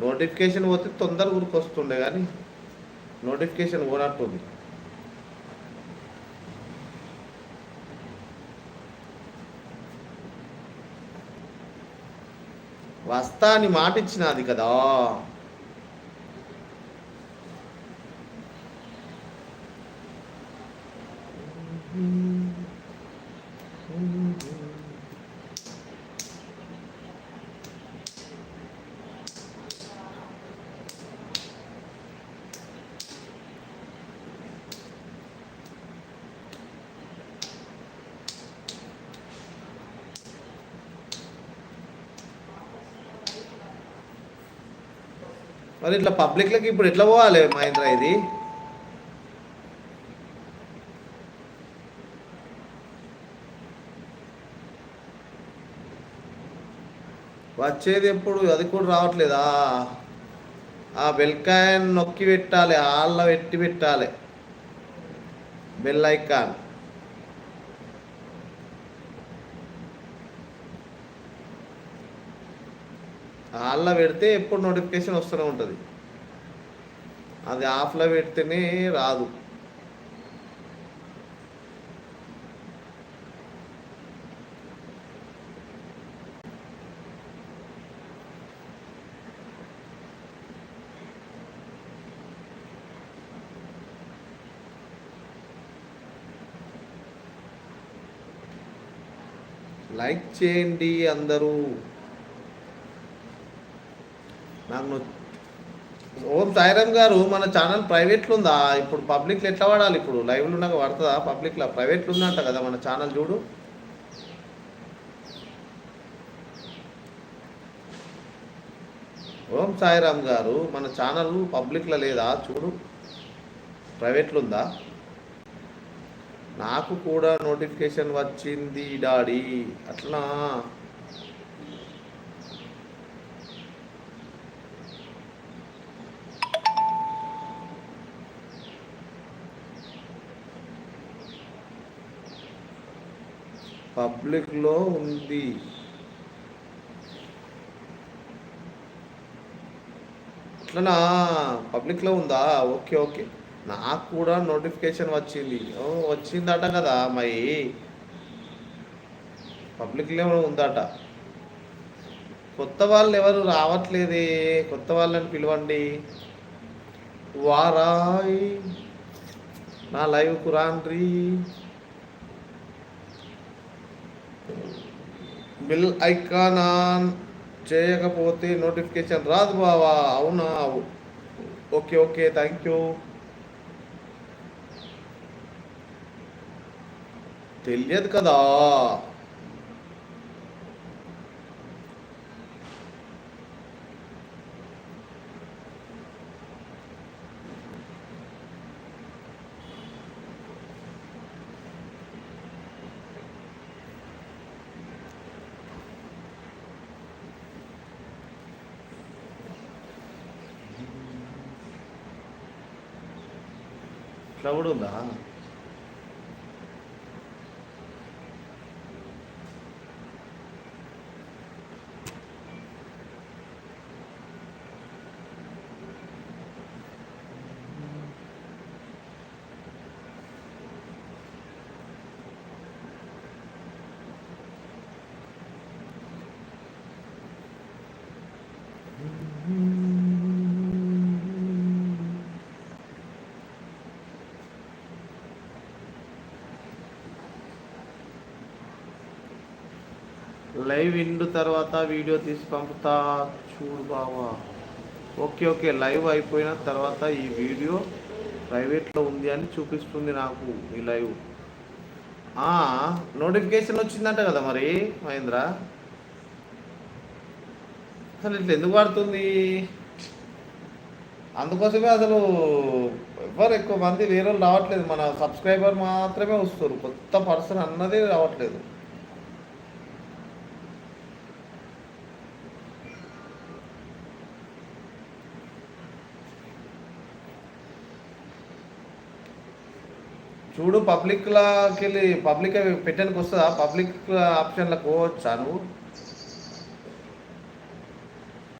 Notification పోతే తొందరగా ఉరికొస్తుండే కానీ నోటిఫికేషన్ పోనట్టుంది. వస్తా అని మాట ఇచ్చినది కదా. మరి ఇట్లా పబ్లిక్లకి ఇప్పుడు ఎట్లా పోవాలి మహేంద్ర? ఇది వచ్చేది ఎప్పుడు? అది కూడా రావట్లేదా? ఆ బెల్కాయన్ నొక్కి పెట్టాలి, ఆళ్ళ పెట్టి పెట్టాలి బెల్ ఐకాన్. ఆళ్ళ పెడితే ఎప్పుడు నోటిఫికేషన్ వస్తూనే ఉంటుంది. అది ఆఫ్లో పెడితేనే రాదు. లైక్ చేయండి అందరూ. నాకు ఓం సాయిరామ్ గారు, మన ఛానల్ ప్రైవేట్లో ఉందా? ఇప్పుడు పబ్లిక్లో ఎట్లా వాడాలి? ఇప్పుడు లైవ్లో ఉన్నాక పడుతుందా? పబ్లిక్లో ప్రైవేట్లో ఉందంట కదా మన ఛానల్, చూడు. ఓం సాయిరామ్ గారు, మన ఛానల్ పబ్లిక్లో లేదా? చూడు, ప్రైవేట్లో ఉందా? నాకు కూడా నోటిఫికేషన్ వచ్చింది డాడీ. అట్లా పబ్లిక్లో ఉంది. అట్లనా? పబ్లిక్లో ఉందా? Okay okay. నాకు కూడా నోటిఫికేషన్ వచ్చింది. వచ్చిందట కదా మరి, పబ్లిక్లో ఉందట. కొత్త వాళ్ళు ఎవరు రావట్లేదే, కొత్త వాళ్ళని పిలవండి. వారాయ్ నా లైవ్ కురాన్రీ. బిల్ ఐకాన్ ఆన్ చేయకపోతే నోటిఫికేషన్ రాదు బావా. అవునా? Okay okay, thank you. తెలియదు కదా. ఇట్లా కూడా ఉందా? లైవ్ ఇండు తర్వాత వీడియో తీసి పంపుతా చూడు బావా. ఓకే ఓకే, లైవ్ అయిపోయిన తర్వాత ఈ వీడియో ప్రైవేట్లో ఉంది అని చూపిస్తుంది నాకు ఈ లైవ్. నోటిఫికేషన్ వచ్చిందంట కదా మరి మహేంద్ర. అసలు ఇట్లా ఎందుకు పడుతుంది? అందుకోసమే అసలు ఎవరు ఎక్కువ మంది వేరే రావట్లేదు, మన సబ్స్క్రైబర్ మాత్రమే వస్తారు, కొత్త పర్సన్ అన్నదే రావట్లేదు. చూడు, పబ్లిక్లోకి వెళ్ళి పబ్లిక్ పెట్టడానికి వస్తుందా? పబ్లిక్ ఆప్షన్లకు పోవచ్చా నువ్వు?